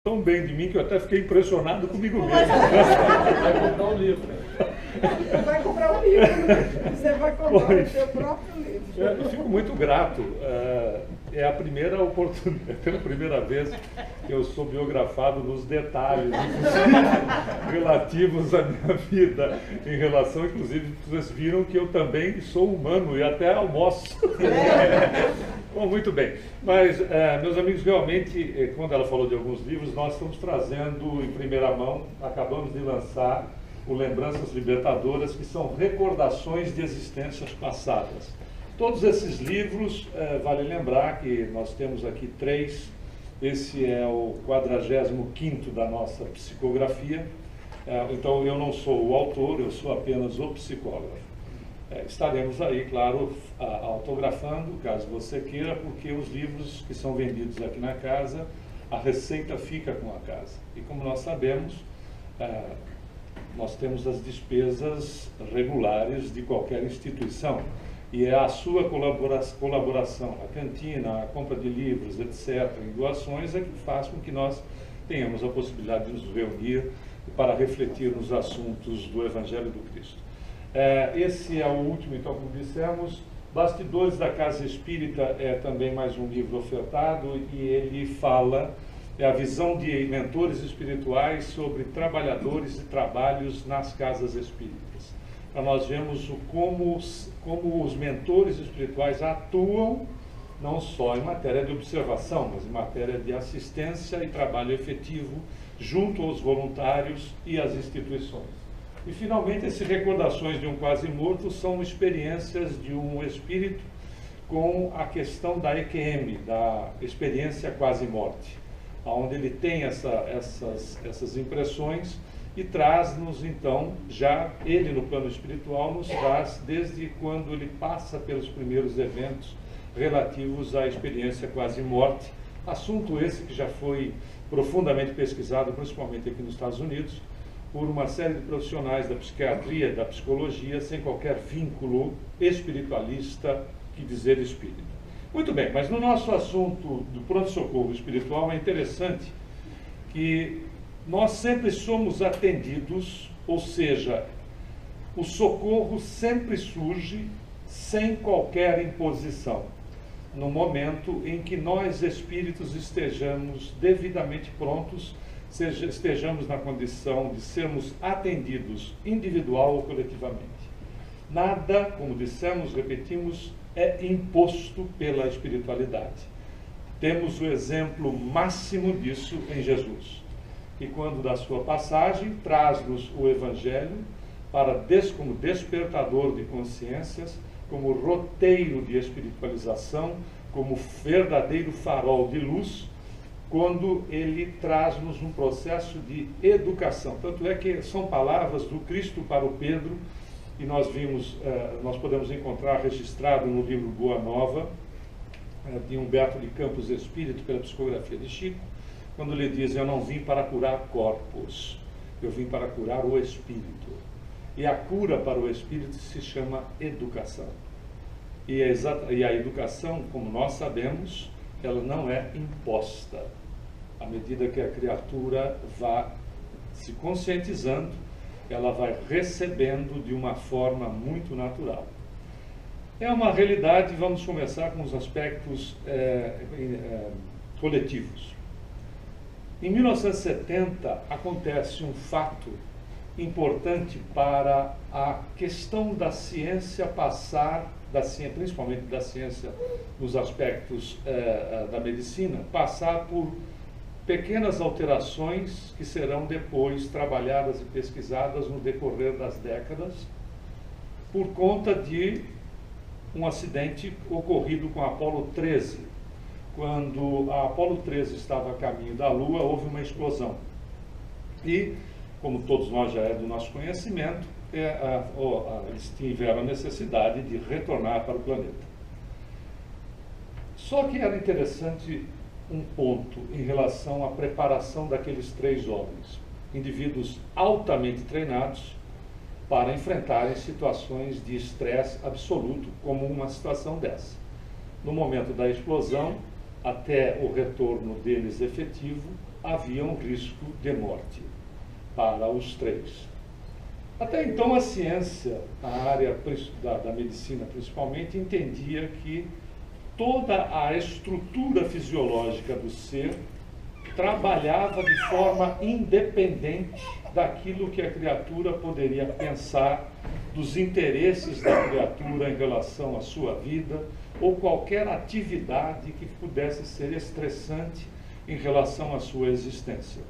tão bem de mim que eu até fiquei impressionado comigo mesmo. Vai comprar um livro. Você vai comprar um livro, você vai comprar o seu próprio livro. Eu fico muito grato. É a primeira oportunidade, pela primeira vez que eu sou biografado nos detalhes relativos à minha vida, em relação, inclusive, vocês viram que eu também sou humano e até almoço. Bom, muito bem. Mas, meus amigos, realmente, quando ela falou de alguns livros, nós estamos trazendo em primeira mão, acabamos de lançar o Lembranças Libertadoras, que são recordações de existências passadas. Todos esses livros, vale lembrar que nós temos aqui 3, esse é o 45º da nossa psicografia, então eu não sou o autor, eu sou apenas o psicógrafo. Estaremos aí, claro, autografando, caso você queira, porque os livros que são vendidos aqui na casa, a receita fica com a casa. E como nós sabemos, nós temos as despesas regulares de qualquer instituição. E é a sua colaboração, a cantina, a compra de livros, etc., em doações, é que faz com que nós tenhamos a possibilidade de nos reunir para refletir nos assuntos do Evangelho do Cristo. Esse é o último, então, como dissemos. Bastidores da Casa Espírita é também mais um livro ofertado, e ele fala, a visão de mentores espirituais sobre trabalhadores e trabalhos nas casas espíritas. Para nós vermos como os mentores espirituais atuam, não só em matéria de observação, mas em matéria de assistência e trabalho efetivo junto aos voluntários e às instituições. E, finalmente, essas recordações de um quase morto são experiências de um espírito com a questão da EQM, da experiência quase morte, onde ele tem essas impressões e traz-nos, então, já ele no plano espiritual, nos traz desde quando ele passa pelos primeiros eventos relativos à experiência quase morte, assunto esse que já foi profundamente pesquisado, principalmente aqui nos Estados Unidos, por uma série de profissionais da psiquiatria, da psicologia, sem qualquer vínculo espiritualista que dizer espírito. Muito bem, mas no nosso assunto do pronto-socorro espiritual é interessante que nós sempre somos atendidos, ou seja, o socorro sempre surge sem qualquer imposição, no momento em que nós espíritos estejamos devidamente prontos, estejamos na condição de sermos atendidos individual ou coletivamente. Nada, como dissemos, repetimos, é imposto pela espiritualidade. Temos o exemplo máximo disso em Jesus, que quando da sua passagem traz-nos o Evangelho como despertador de consciências, como roteiro de espiritualização, como verdadeiro farol de luz, quando ele traz-nos um processo de educação. Tanto é que são palavras do Cristo para o Pedro, e nós podemos encontrar registrado no livro Boa Nova, de Humberto de Campos Espírito, pela psicografia de Chico, quando ele diz: eu não vim para curar corpos, eu vim para curar o espírito. E a cura para o espírito se chama educação. E a educação, como nós sabemos, ela não é imposta. À medida que a criatura vá se conscientizando, ela vai recebendo de uma forma muito natural. É uma realidade. Vamos começar com os aspectos coletivos. Em 1970, acontece um fato importante para a questão da ciência passar, principalmente da ciência nos aspectos da medicina, passar por pequenas alterações que serão depois trabalhadas e pesquisadas no decorrer das décadas, por conta de um acidente ocorrido com a Apolo 13. Quando a Apolo 13 estava a caminho da Lua, houve uma explosão. E, como todos nós já é do nosso conhecimento, eles tiveram a necessidade de retornar para o planeta. Só que era interessante um ponto em relação à preparação daqueles 3 homens, indivíduos altamente treinados para enfrentarem situações de estresse absoluto, como uma situação dessa. No momento da explosão, até o retorno deles efetivo, havia um risco de morte para os três. Até então a ciência, a área da medicina principalmente, entendia que toda a estrutura fisiológica do ser trabalhava de forma independente daquilo que a criatura poderia pensar, dos interesses da criatura em relação à sua vida, ou qualquer atividade que pudesse ser estressante em relação à sua existência.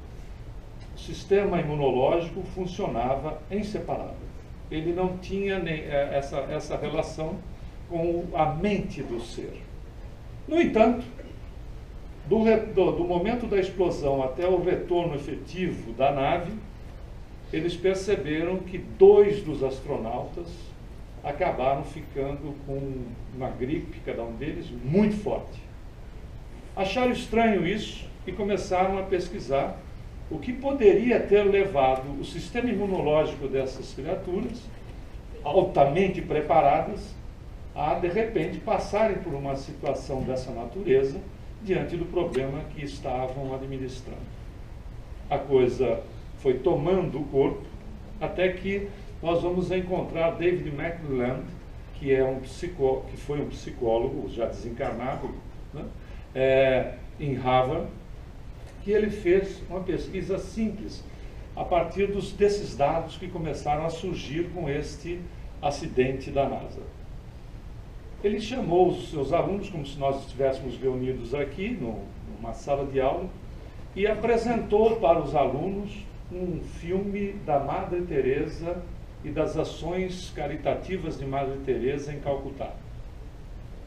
O sistema imunológico funcionava em separado. Ele não tinha nem essa relação com a mente do ser. No entanto, do momento da explosão até o retorno efetivo da nave, eles perceberam que 2 dos astronautas acabaram ficando com uma gripe, cada um deles, muito forte. Acharam estranho isso e começaram a pesquisar o que poderia ter levado o sistema imunológico dessas criaturas, altamente preparadas, a, de repente, passarem por uma situação dessa natureza diante do problema que estavam administrando. A coisa foi tomando o corpo, até que nós vamos encontrar David McClelland, que foi um psicólogo já desencarnado, né, em Harvard, que ele fez uma pesquisa simples, a partir desses dados que começaram a surgir com este acidente da NASA. Ele chamou os seus alunos, como se nós estivéssemos reunidos aqui, numa sala de aula, e apresentou para os alunos um filme da Madre Teresa e das ações caritativas de Madre Teresa em Calcutá.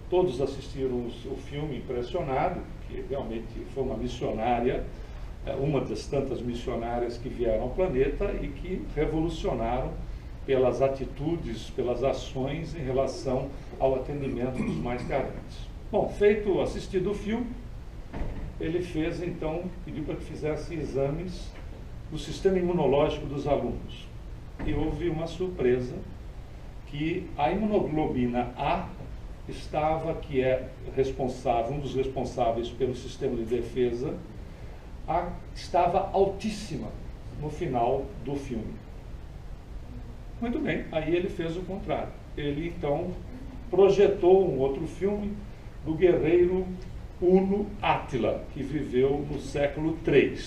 Todos assistiram o filme impressionado, que realmente foi uma missionária, uma das tantas missionárias que vieram ao planeta e que revolucionaram pelas atitudes, pelas ações em relação ao atendimento dos mais carentes. Bom, assistido o filme, ele fez então, pediu para que fizesse exames do sistema imunológico dos alunos. E houve uma surpresa, que a imunoglobina A que é responsável, um dos responsáveis pelo sistema de defesa, estava altíssima no final do filme. Muito bem, aí ele fez o contrário. Ele então projetou um outro filme do guerreiro Huno Átila, que viveu no século III.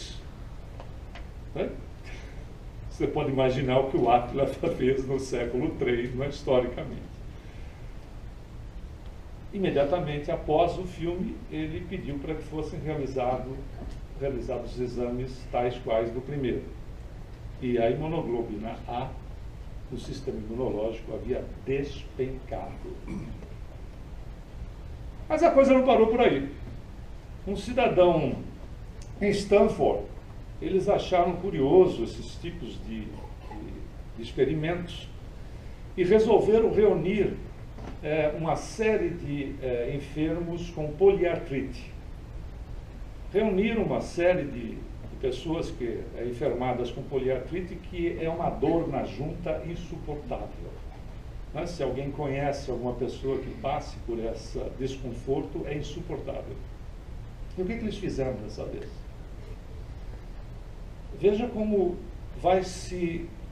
Você pode imaginar o que o Átila fez no século III, historicamente. Imediatamente após o filme, ele pediu para que fossem realizados exames tais quais do primeiro. E a imunoglobina A, no sistema imunológico, havia despencado. Mas a coisa não parou por aí. Um cidadão em Stanford, eles acharam curioso esses tipos de experimentos e resolveram reunir uma série de enfermos com poliartrite. Reuniram uma série de pessoas enfermadas com poliartrite, que é uma dor na junta insuportável. Né? Se alguém conhece alguma pessoa que passe por esse desconforto, é insuportável. E o que eles fizeram dessa vez? Veja como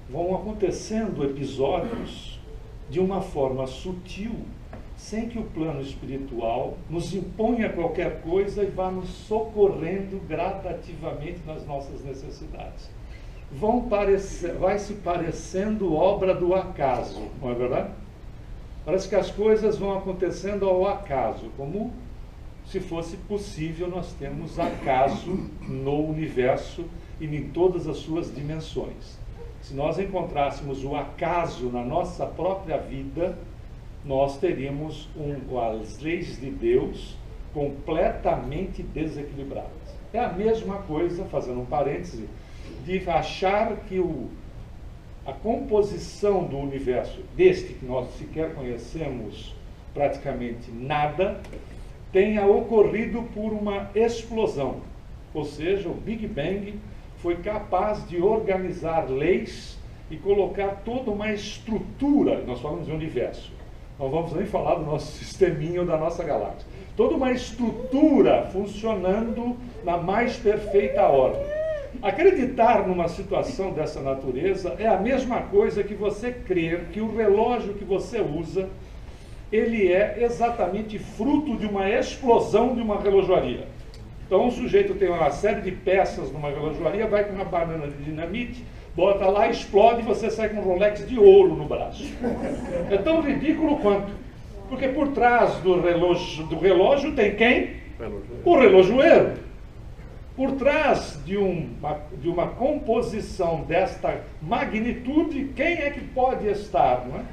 vão acontecendo episódios de uma forma sutil, sem que o plano espiritual nos imponha qualquer coisa e vá nos socorrendo gradativamente nas nossas necessidades. Vai se parecendo obra do acaso, não é verdade? Parece que as coisas vão acontecendo ao acaso, como se fosse possível nós termos acaso no universo e em todas as suas dimensões. Se nós encontrássemos o acaso na nossa própria vida, nós teríamos as leis de Deus completamente desequilibradas. É a mesma coisa, fazendo um parêntese, de achar que a composição do universo, deste que nós sequer conhecemos praticamente nada, tenha ocorrido por uma explosão. Ou seja, o Big Bang foi capaz de organizar leis e colocar toda uma estrutura. Nós falamos de universo, não vamos nem falar do nosso sisteminha ou da nossa galáxia. toda uma estrutura funcionando na mais perfeita ordem. Acreditar numa situação dessa natureza é a mesma coisa que você crer que o relógio que você usa, ele é exatamente fruto de uma explosão de uma relojoaria. Então um sujeito tem uma série de peças numa relojoaria, vai com uma banana de dinamite, bota lá, explode e você sai com um Rolex de ouro no braço. É tão ridículo quanto. Porque por trás do relógio tem quem? O relojoeiro. Por trás de uma composição desta magnitude, quem é que pode estar? Não é?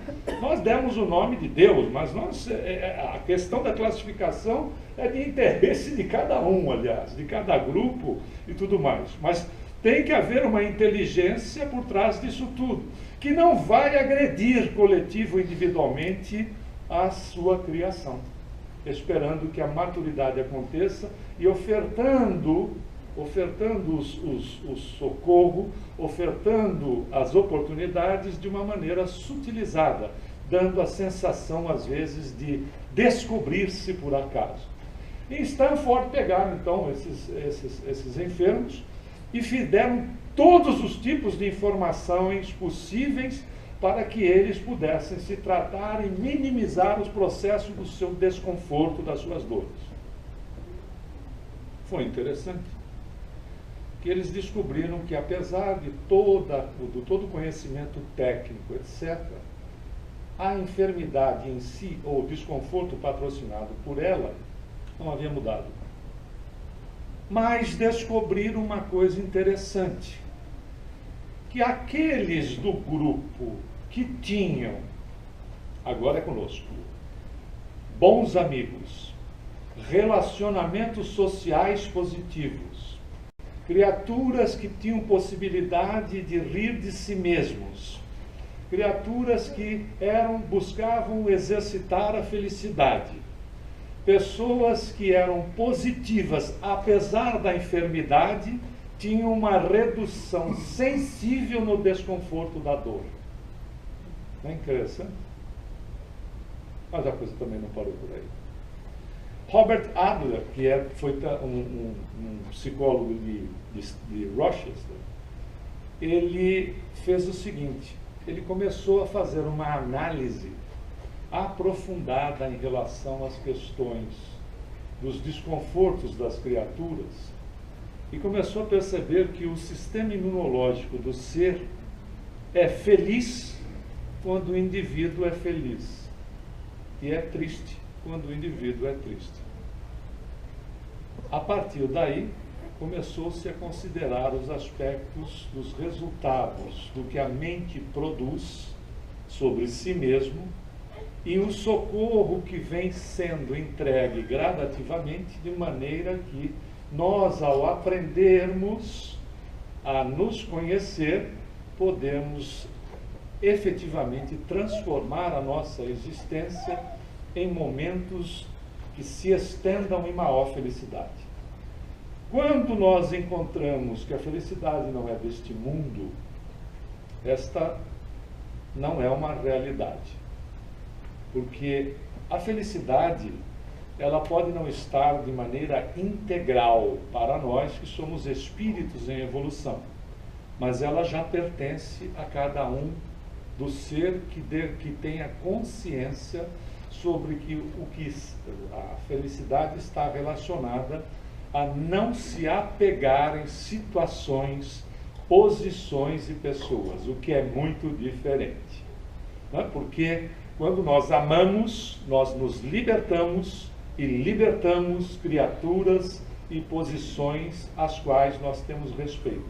Nós demos o nome de Deus, mas a questão da classificação é de interesse de cada um, aliás, de cada grupo e tudo mais. Mas tem que haver uma inteligência por trás disso tudo, que não vai agredir coletivo ou individualmente a sua criação, esperando que a maturidade aconteça e ofertando o socorro, ofertando as oportunidades de uma maneira sutilizada, dando a sensação, às vezes, de descobrir-se por acaso. Em Stanford pegaram, então, esses enfermos e fizeram todos os tipos de informações possíveis para que eles pudessem se tratar e minimizar os processos do seu desconforto, das suas dores. Foi interessante que eles descobriram que, apesar de todo o conhecimento técnico, etc., a enfermidade em si, ou o desconforto patrocinado por ela, não havia mudado. Mas descobriram uma coisa interessante, que aqueles do grupo que tinham, agora é conosco, bons amigos, relacionamentos sociais positivos, criaturas que tinham possibilidade de rir de si mesmos, criaturas que buscavam exercitar a felicidade, pessoas que eram positivas apesar da enfermidade, tinham uma redução sensível no desconforto da dor. Não é interessante? Mas a coisa também não parou por aí. Robert Adler, que foi um psicólogo de Rochester, ele fez o seguinte: ele começou a fazer uma análise aprofundada em relação às questões dos desconfortos das criaturas e começou a perceber que o sistema imunológico do ser é feliz quando o indivíduo é feliz e é triste quando o indivíduo é triste. A partir daí, começou-se a considerar os aspectos dos resultados do que a mente produz sobre si mesmo e o socorro que vem sendo entregue gradativamente, de maneira que nós, ao aprendermos a nos conhecer, podemos efetivamente transformar a nossa existência em momentos que se estendam em maior felicidade. Quando nós encontramos que a felicidade não é deste mundo, esta não é uma realidade. Porque a felicidade, ela pode não estar de maneira integral para nós que somos espíritos em evolução, mas ela já pertence a cada um do ser que tenha consciência sobre que a felicidade está relacionada a não se apegar em situações, posições e pessoas, o que é muito diferente. Não é? Porque quando nós amamos, nós nos libertamos e libertamos criaturas e posições às quais nós temos respeito.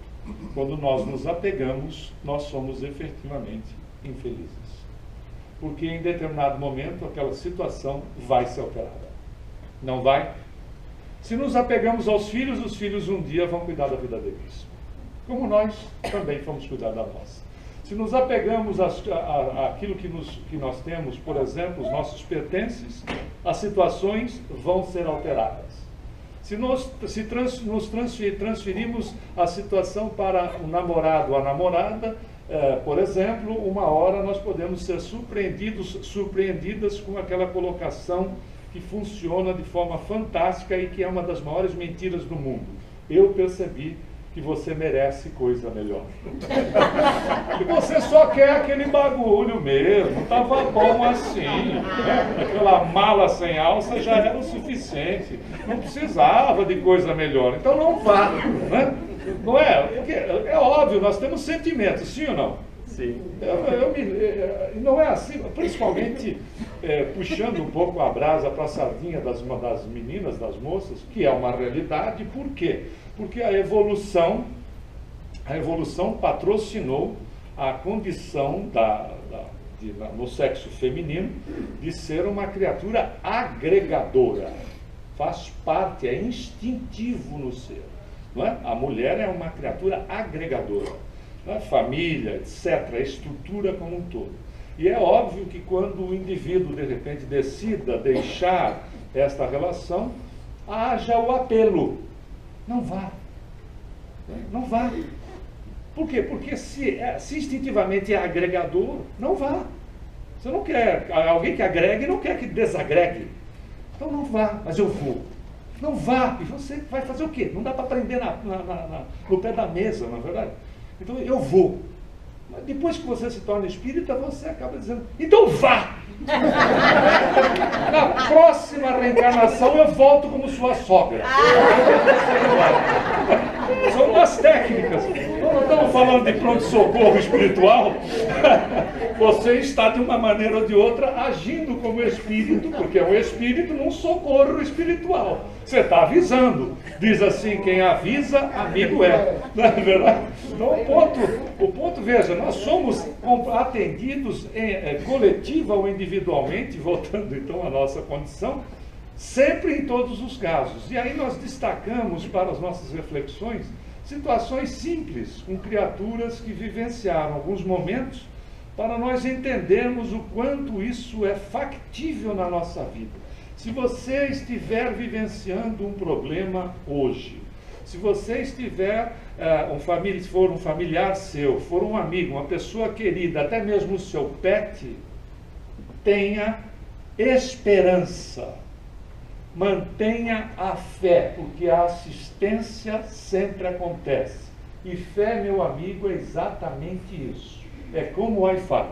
Quando nós nos apegamos, nós somos efetivamente infelizes. Porque em determinado momento aquela situação vai ser alterada. Não vai? Se nos apegamos aos filhos, os filhos um dia vão cuidar da vida deles. Como nós também fomos cuidar da nossa. Se nos apegamos àquilo que nós temos, por exemplo, os nossos pertences, as situações vão ser alteradas. Se nos transferimos a situação para o namorado ou a namorada, por exemplo, uma hora nós podemos ser surpreendidas com aquela colocação que funciona de forma fantástica e que é uma das maiores mentiras do mundo. Eu percebi que você merece coisa melhor. E você só quer aquele bagulho mesmo, estava bom assim, né? Aquela mala sem alça já era o suficiente, não precisava de coisa melhor, então não vá, né? Não é? Porque é óbvio, nós temos sentimentos, sim ou não? Sim. Não é assim, principalmente puxando um pouco a brasa para a sardinha das meninas, das moças, que é uma realidade. Por quê? Porque a evolução patrocinou a condição no sexo feminino de ser uma criatura agregadora. Faz parte, é instintivo no ser. Não é? A mulher é uma criatura agregadora. Não é? Família, etc., a estrutura como um todo. E é óbvio que quando o indivíduo, de repente, decida deixar esta relação, haja o apelo. Não vá. Não vá. Por quê? Porque se instintivamente é agregador, não vá. Você não quer, alguém que agregue não quer que desagregue. Então não vá, mas eu vou. Não vá. E você vai fazer o quê? Não dá para prender no pé da mesa, não é verdade? Então eu vou. Mas depois que você se torna espírita, você acaba dizendo, então vá! Na próxima reencarnação eu volto como sua sogra. São umas técnicas. Não estamos falando de pronto-socorro espiritual. Você está de uma maneira ou de outra agindo como espírito, porque é um espírito num socorro espiritual. Você está avisando. Diz assim, quem avisa, amigo é. Não é verdade? Então o ponto, veja, nós somos atendidos coletiva ou individualmente, voltando então à nossa condição, sempre em todos os casos. E aí nós destacamos para as nossas reflexões situações simples, com criaturas que vivenciaram alguns momentos, para nós entendermos o quanto isso é factível na nossa vida. Se você estiver vivenciando um problema hoje, se você estiver, se for um familiar seu, for um amigo, uma pessoa querida, até mesmo o seu pet, tenha esperança. Mantenha a fé, porque a assistência sempre acontece. E fé, meu amigo, é exatamente isso. É como o Wi-Fi.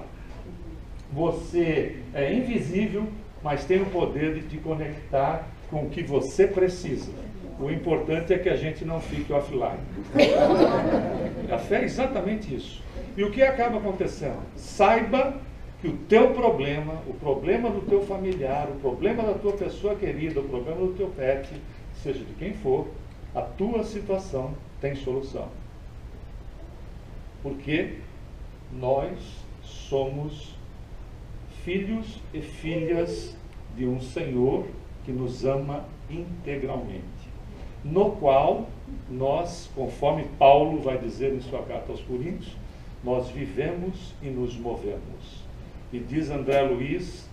Você é invisível, mas tem o poder de te conectar com o que você precisa. O importante é que a gente não fique offline. A fé é exatamente isso. E o que acaba acontecendo? Saiba que o teu problema, o problema do teu familiar, o problema da tua pessoa querida, o problema do teu pet, seja de quem for, a tua situação tem solução. Porque nós somos filhos e filhas de um Senhor que nos ama integralmente, no qual nós, conforme Paulo vai dizer em sua carta aos Coríntios, nós vivemos e nos movemos. E diz André Luiz,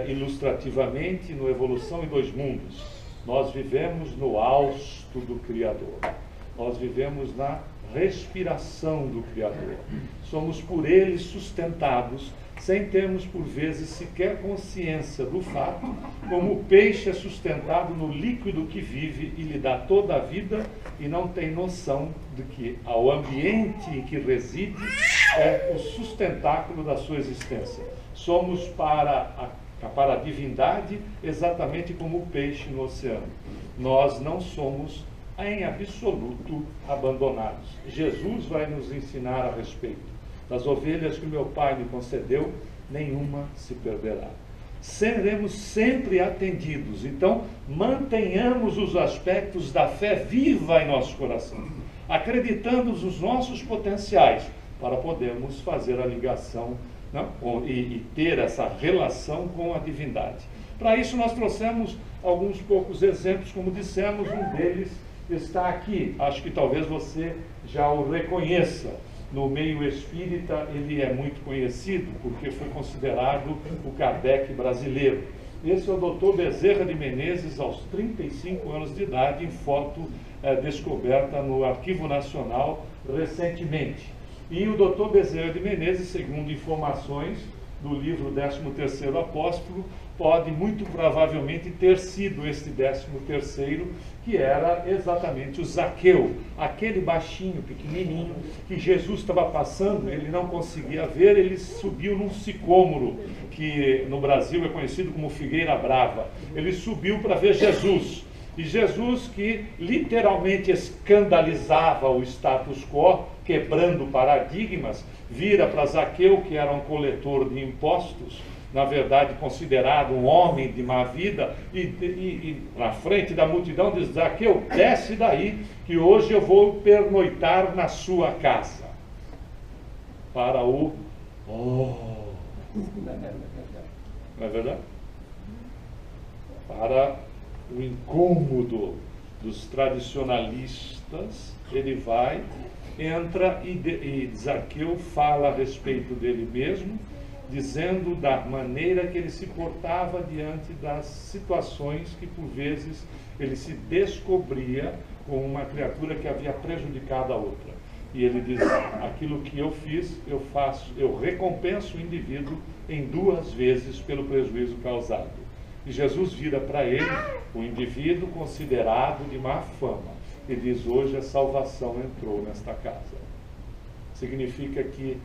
ilustrativamente, no Evolução em Dois Mundos, nós vivemos no hausto do Criador. Nós vivemos na respiração do Criador. Somos por Ele sustentados, sem termos, por vezes, sequer consciência do fato, como o peixe é sustentado no líquido que vive e lhe dá toda a vida e não tem noção de que o ambiente em que reside é o sustentáculo da sua existência. Somos para a divindade exatamente como o peixe no oceano. Nós não somos em absoluto abandonados. Jesus vai nos ensinar a respeito. Das ovelhas que meu Pai me concedeu, nenhuma se perderá. Seremos sempre atendidos. Então, mantenhamos os aspectos da fé viva em nosso coração, acreditando nos nossos potenciais, para podermos fazer a ligação, não? E ter essa relação com a divindade. Para isso nós trouxemos alguns poucos exemplos, como dissemos, um deles está aqui. Acho que talvez você já o reconheça. No meio espírita ele é muito conhecido, porque foi considerado o Kardec brasileiro. Esse é o Dr. Bezerra de Menezes, aos 35 anos de idade, em foto descoberta no Arquivo Nacional recentemente. E o Dr. Bezerra de Menezes, segundo informações, do livro 13º Apóstolo, pode muito provavelmente ter sido este 13º, que era exatamente o Zaqueu, aquele baixinho, pequenininho, que Jesus estava passando, ele não conseguia ver, ele subiu num sicômoro, que no Brasil é conhecido como Figueira Brava. Ele subiu para ver Jesus. E Jesus, que literalmente escandalizava o status quo, quebrando paradigmas, vira para Zaqueu, que era um coletor de impostos, na verdade considerado um homem de má vida, e na frente da multidão diz: Zaqueu, desce daí, que hoje eu vou pernoitar na sua casa. Para o... Não é verdade? Para o incômodo dos tradicionalistas, ele vai, entra e Zaqueu fala a respeito dele mesmo, dizendo da maneira que ele se portava diante das situações que por vezes ele se descobria como uma criatura que havia prejudicado a outra. E ele diz: aquilo que eu fiz, eu faço, eu recompenso o indivíduo em 2 vezes pelo prejuízo causado. E Jesus vira para ele, o indivíduo considerado de má fama, e diz: hoje a salvação entrou nesta casa. Significa que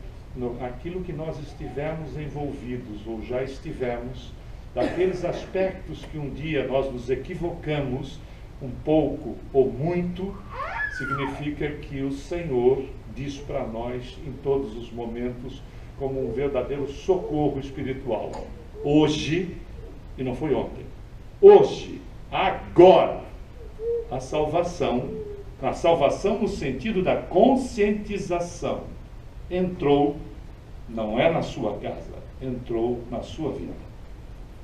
aquilo que nós estivermos envolvidos, ou já estivemos, daqueles aspectos que um dia nós nos equivocamos, um pouco ou muito, significa que o Senhor diz para nós em todos os momentos, como um verdadeiro socorro espiritual: hoje, e não foi ontem, hoje, agora, a salvação no sentido da conscientização, entrou, não é na sua casa, entrou na sua vida.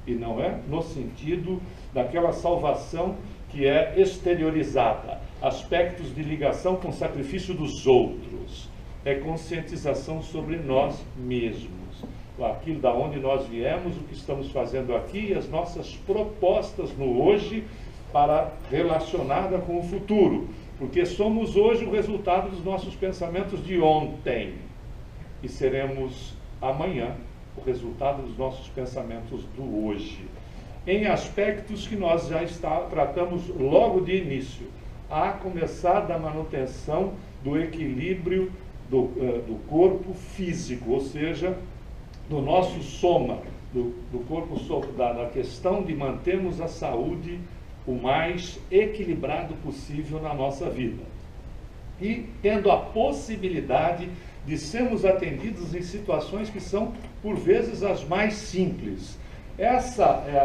E não é no sentido daquela salvação que é exteriorizada, aspectos de ligação com o sacrifício dos outros. É conscientização sobre nós mesmos, aquilo da onde nós viemos, o que estamos fazendo aqui e as nossas propostas no hoje para relacionada com o futuro, porque somos hoje o resultado dos nossos pensamentos de ontem e seremos amanhã o resultado dos nossos pensamentos do hoje, em aspectos que nós já tratamos logo de início, a começar da manutenção do equilíbrio do corpo físico, ou seja, do nosso soma, do corpo, da questão de mantermos a saúde o mais equilibrado possível na nossa vida. E tendo a possibilidade de sermos atendidos em situações que são, por vezes, as mais simples.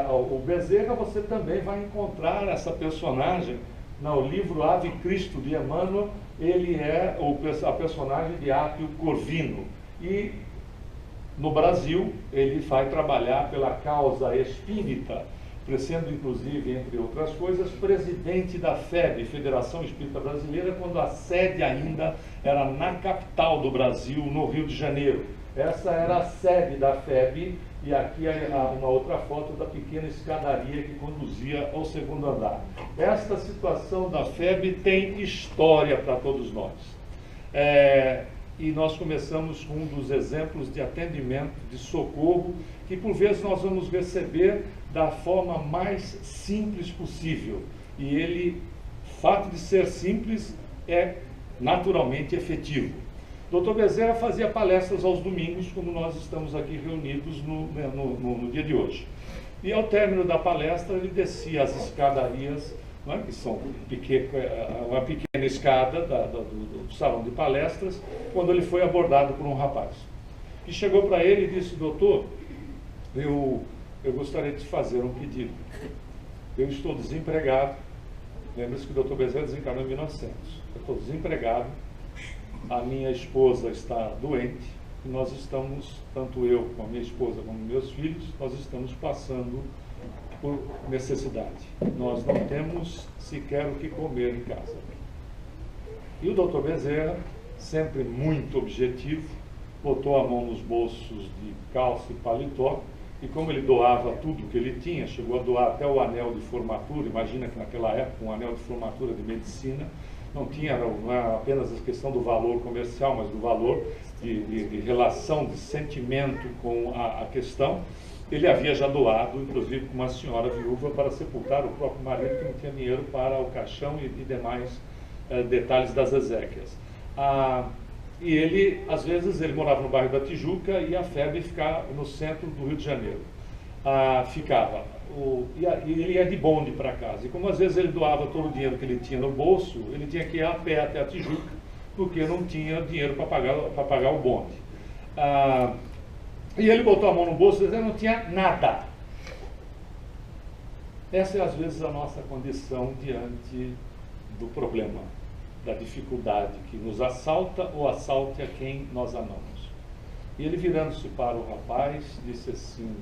O Bezerra, você também vai encontrar essa personagem no livro Ave Cristo, de Emmanuel. Ele é a personagem de Apio Corvino. E no Brasil, ele vai trabalhar pela causa espírita, sendo, inclusive, entre outras coisas, presidente da FEB, Federação Espírita Brasileira, quando a sede ainda era na capital do Brasil, no Rio de Janeiro. Essa era a sede da FEB, e aqui há uma outra foto da pequena escadaria que conduzia ao 2º andar. Esta situação da FEB tem história para todos nós. E nós começamos com um dos exemplos de atendimento, de socorro, que por vezes nós vamos receber da forma mais simples possível. E ele, fato de ser simples, é naturalmente efetivo. Dr. Bezerra fazia palestras aos domingos, como nós estamos aqui reunidos no dia de hoje. E ao término da palestra, ele descia as escadarias, não é, que são uma pequena escada do salão de palestras, quando ele foi abordado por um rapaz, que chegou para ele e disse: doutor, eu gostaria de fazer um pedido. Eu estou desempregado. Lembra-se que o Dr. Bezerra desencarnou em 1900. Eu estou desempregado, a minha esposa está doente, e nós estamos, tanto eu com a minha esposa como meus filhos, nós estamos passando por necessidade. Nós não temos sequer o que comer em casa. E o Dr. Bezerra, sempre muito objetivo, botou a mão nos bolsos de calça e paletó, e como ele doava tudo que ele tinha, chegou a doar até o anel de formatura, imagina que naquela época um anel de formatura de medicina, não era apenas a questão do valor comercial, mas do valor de relação, de sentimento com a questão. Ele havia já doado, inclusive, com uma senhora viúva para sepultar o próprio marido, que não tinha dinheiro para o caixão e demais detalhes das exéquias. E ele, às vezes, ele morava no bairro da Tijuca e a FEB ficava no centro do Rio de Janeiro. E ele ia de bonde para casa. E como às vezes ele doava todo o dinheiro que ele tinha no bolso, ele tinha que ir a pé até a Tijuca, porque não tinha dinheiro para pagar o bonde. E ele botou a mão no bolso e disse, eu não tinha nada. Essa é às vezes a nossa condição diante do problema, da dificuldade que nos assalta ou assalte a quem nós amamos. E ele, virando-se para o rapaz, disse assim,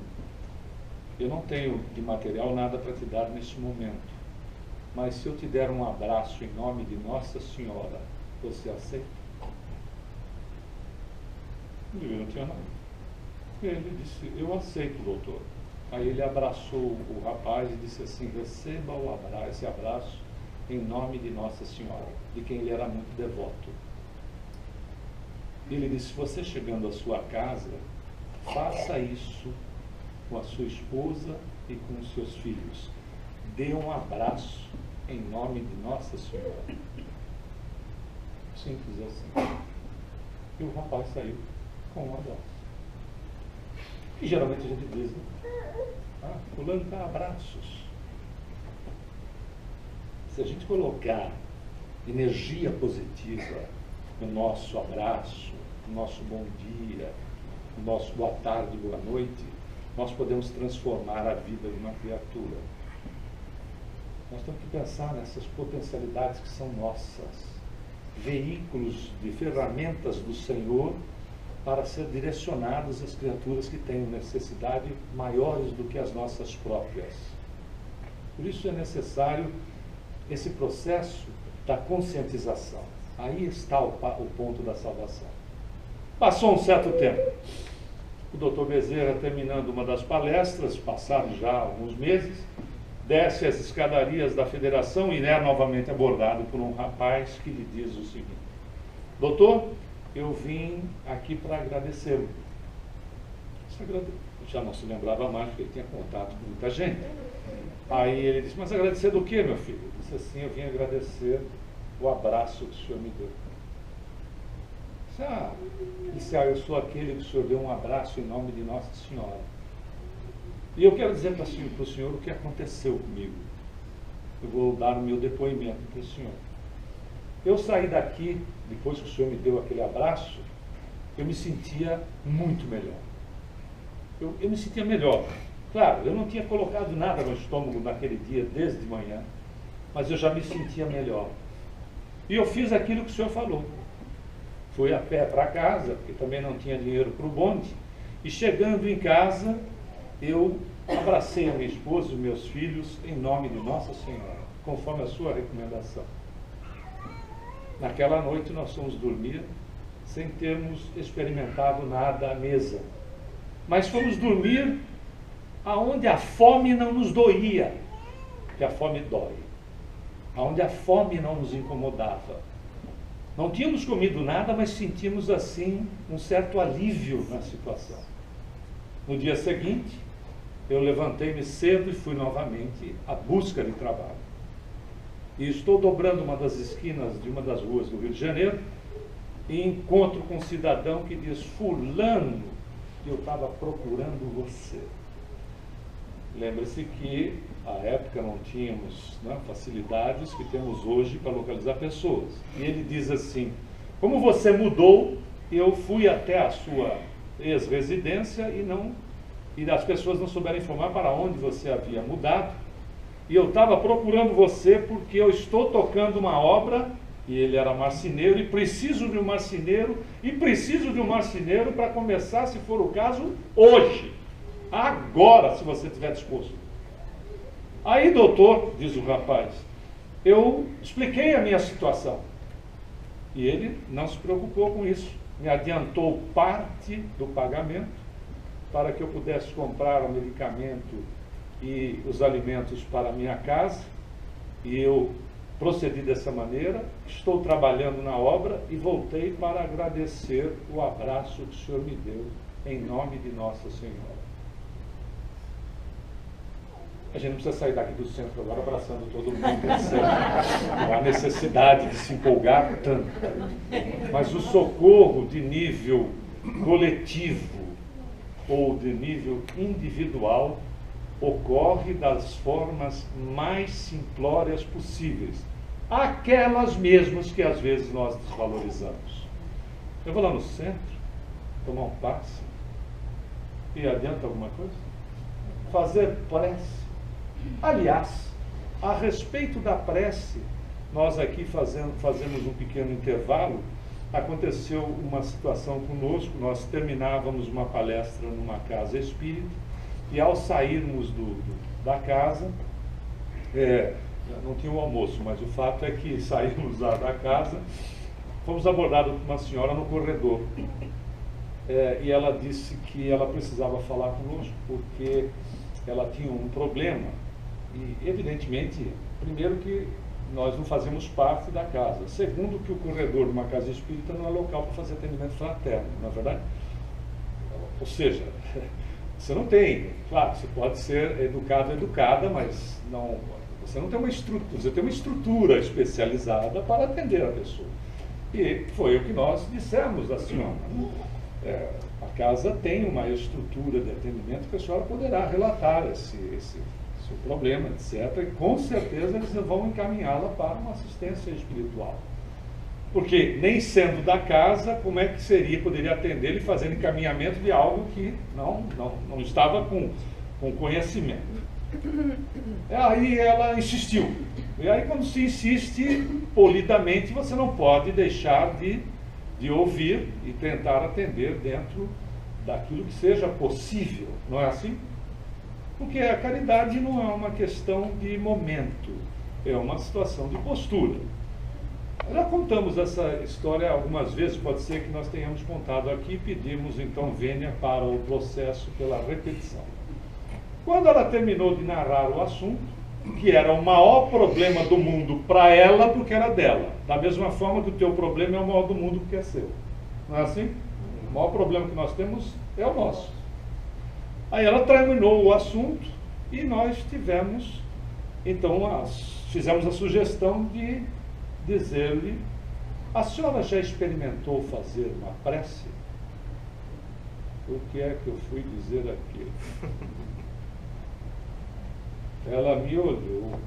eu não tenho de material nada para te dar neste momento, mas se eu te der um abraço em nome de Nossa Senhora, você aceita? Ele não tinha nada. Ele disse, eu aceito, doutor. Aí ele abraçou o rapaz e disse assim, receba esse abraço em nome de Nossa Senhora, de quem ele era muito devoto. Ele disse, você chegando à sua casa, faça isso com a sua esposa e com os seus filhos. Dê um abraço em nome de Nossa Senhora. Simples assim. E o rapaz saiu com um abraço. E geralmente a gente diz, né? Fulano dá abraços. Se a gente colocar energia positiva no nosso abraço, no nosso bom dia, no nosso boa tarde, boa noite, nós podemos transformar a vida de uma criatura. Nós temos que pensar nessas potencialidades que são nossas, veículos de ferramentas do Senhor para ser direcionados às criaturas que têm necessidade maiores do que as nossas próprias. Por isso é necessário esse processo da conscientização. Aí está o ponto da salvação. Passou um certo tempo. O doutor Bezerra, terminando uma das palestras, passados já alguns meses, desce as escadarias da federação e é novamente abordado por um rapaz que lhe diz o seguinte, doutor, eu vim aqui para agradecê-lo. Já não se lembrava mais, porque ele tinha contato com muita gente. Aí ele disse, mas agradecer do quê, meu filho? Ele disse assim, eu vim agradecer o abraço que o senhor me deu. Disse, eu sou aquele que o senhor deu um abraço em nome de Nossa Senhora. E eu quero dizer para o senhor o que aconteceu comigo. Eu vou dar o meu depoimento para o senhor. Eu saí daqui, depois que o senhor me deu aquele abraço, eu me sentia muito melhor. Eu me sentia melhor. Claro, eu não tinha colocado nada no estômago naquele dia, desde manhã, mas eu já me sentia melhor. E eu fiz aquilo que o senhor falou. Fui a pé para casa, porque também não tinha dinheiro para o bonde, e chegando em casa, eu abracei a minha esposa e os meus filhos em nome de Nossa Senhora, conforme a sua recomendação. Naquela noite nós fomos dormir sem termos experimentado nada à mesa. Mas fomos dormir aonde a fome não nos doía, porque a fome dói. Aonde a fome não nos incomodava. Não tínhamos comido nada, mas sentimos assim um certo alívio na situação. No dia seguinte, eu levantei-me cedo e fui novamente à busca de trabalho. E estou dobrando uma das esquinas de uma das ruas do Rio de Janeiro e encontro com um cidadão que diz, fulano, eu estava procurando você. Lembre-se que, à época, não tínhamos facilidades que temos hoje para localizar pessoas. E ele diz assim, como você mudou, eu fui até a sua ex-residência e as pessoas não souberam informar para onde você havia mudado. E eu estava procurando você porque eu estou tocando uma obra, e ele era marceneiro, e preciso de um marceneiro para começar, se for o caso, hoje. Agora, se você estiver disposto. Aí, doutor, diz o rapaz, eu expliquei a minha situação. E ele não se preocupou com isso. Me adiantou parte do pagamento para que eu pudesse comprar o medicamento e os alimentos para a minha casa. E eu procedi dessa maneira, estou trabalhando na obra e voltei para agradecer o abraço que o Senhor me deu, em nome de Nossa Senhora. A gente não precisa sair daqui do centro agora abraçando todo mundo, não há necessidade de se empolgar tanto. Mas o socorro de nível coletivo ou de nível individual ocorre das formas mais simplórias possíveis, aquelas mesmas que às vezes nós desvalorizamos. Eu vou lá no centro, tomar um passe, e adianta alguma coisa? Fazer prece. Aliás, a respeito da prece, nós aqui fazemos um pequeno intervalo. Aconteceu uma situação conosco, nós terminávamos uma palestra numa casa espírita, e ao sairmos da casa, não tinha o almoço, mas o fato é que saímos da casa, fomos abordados por uma senhora no corredor, e ela disse que ela precisava falar conosco, porque ela tinha um problema, e evidentemente, primeiro que nós não fazemos parte da casa, segundo que o corredor de uma casa espírita não é local para fazer atendimento fraterno, não é verdade? Ou seja, você não tem, claro, você pode ser educado ou educada, mas não, você não tem uma estrutura, você tem uma estrutura especializada para atender a pessoa. E foi o que nós dissemos à senhora. A casa tem uma estrutura de atendimento que a senhora poderá relatar esse seu problema, etc. E com certeza eles vão encaminhá-la para uma assistência espiritual. Porque nem sendo da casa, como é que poderia atender e fazer encaminhamento de algo que não estava com conhecimento. Aí ela insistiu. E aí quando se insiste, polidamente, você não pode deixar de ouvir e tentar atender dentro daquilo que seja possível. Não é assim? Porque a caridade não é uma questão de momento, é uma situação de postura. Já contamos essa história algumas vezes, pode ser que nós tenhamos contado aqui e pedimos então vênia para o processo pela repetição. Quando ela terminou de narrar o assunto, que era o maior problema do mundo para ela porque era dela, da mesma forma que o teu problema é o maior do mundo porque é seu. Não é assim? O maior problema que nós temos é o nosso. Aí ela terminou o assunto e nós tivemos, então, fizemos a sugestão de dizer-lhe: a senhora já experimentou fazer uma prece? O que é que eu fui dizer aqui? Ela me olhou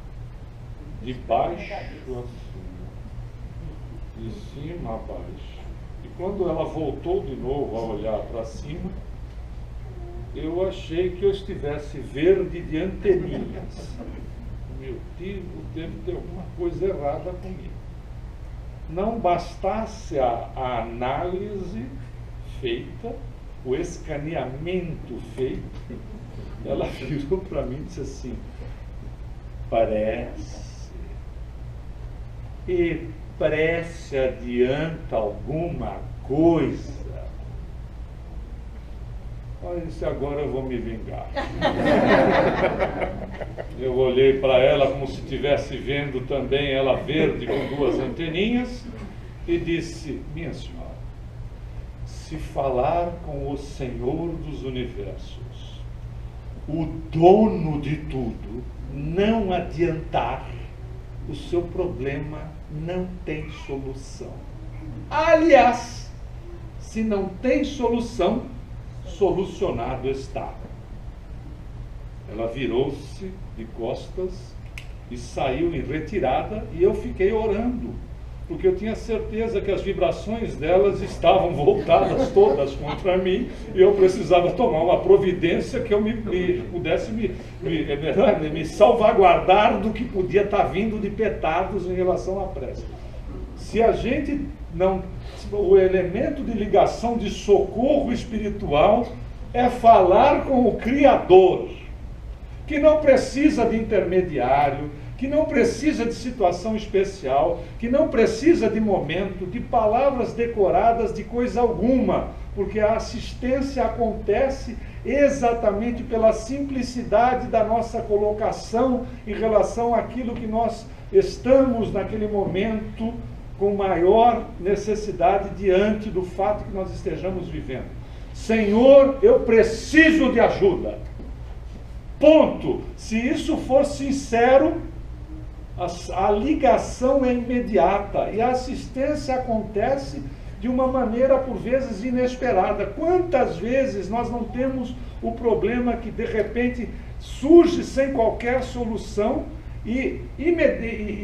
de baixo a cima, de cima a baixo. E quando ela voltou de novo a olhar para cima, eu achei que eu estivesse verde de anteninhas. Meu Deus, deve ter alguma coisa errada comigo. Não bastasse a análise feita, o escaneamento feito, ela virou para mim e disse assim: parece. E prece adianta alguma coisa? Eu disse: agora eu vou me vingar. Eu olhei para ela como se estivesse vendo também ela verde com duas anteninhas e disse: minha senhora, se falar com o Senhor dos Universos, o dono de tudo, não adiantar, o seu problema não tem solução. Aliás, se não tem solução, solucionado está. Ela virou-se de costas e saiu em retirada, e eu fiquei orando, porque eu tinha certeza que as vibrações delas estavam voltadas todas contra mim, e eu precisava tomar uma providência que eu pudesse me salvaguardar do que podia estar vindo de petardos em relação à prece. Se a gente não... O elemento de ligação de socorro espiritual é falar com o Criador, que não precisa de intermediário, que não precisa de situação especial, que não precisa de momento, de palavras decoradas, de coisa alguma, porque a assistência acontece exatamente pela simplicidade da nossa colocação em relação àquilo que nós estamos naquele momento com maior necessidade diante do fato que nós estejamos vivendo. Senhor, eu preciso de ajuda. Ponto. Se isso for sincero, a ligação é imediata e a assistência acontece de uma maneira, por vezes, inesperada. Quantas vezes nós não temos o problema que, de repente, surge sem qualquer solução e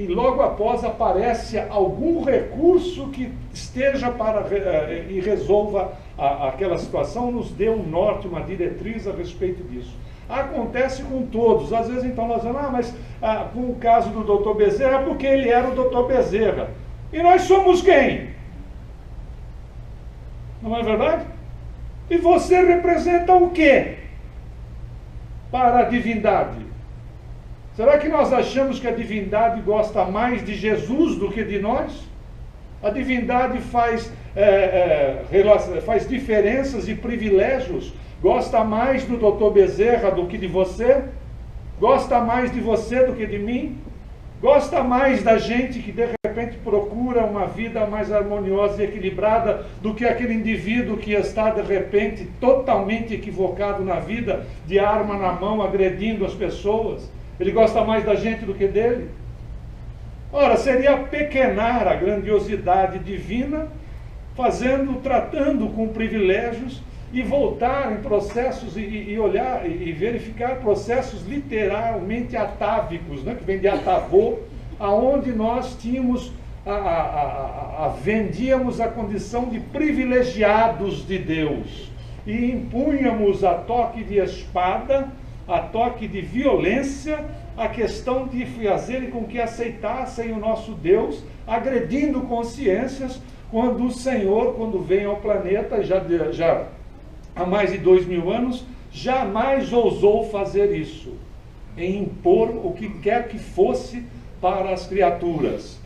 logo após aparece algum recurso que esteja e resolva aquela situação, nos dê um norte, uma diretriz a respeito disso. Acontece com todos. Às vezes, então, nós vamos, mas com o caso do Dr. Bezerra, porque ele era o Dr. Bezerra. E nós somos quem? Não é verdade? E você representa o quê para a divindade? Será que nós achamos que a divindade gosta mais de Jesus do que de nós? A divindade faz diferenças e privilégios. Gosta mais do Dr. Bezerra do que de você? Gosta mais de você do que de mim? Gosta mais da gente que de repente procura uma vida mais harmoniosa e equilibrada do que aquele indivíduo que está de repente totalmente equivocado na vida, de arma na mão, agredindo as pessoas? Ele gosta mais da gente do que dele? Ora, seria pequenar a grandiosidade divina, tratando com privilégios e voltar em processos e olhar e verificar processos literalmente atávicos, né, que vem de atavô, aonde nós tínhamos vendíamos a condição de privilegiados de Deus e impunhamos a toque de espada, a toque de violência, a questão de fazer com que aceitassem o nosso Deus, agredindo consciências, quando o Senhor, quando vem ao planeta, já há mais de 2000 anos, jamais ousou fazer isso, em impor o que quer que fosse para as criaturas.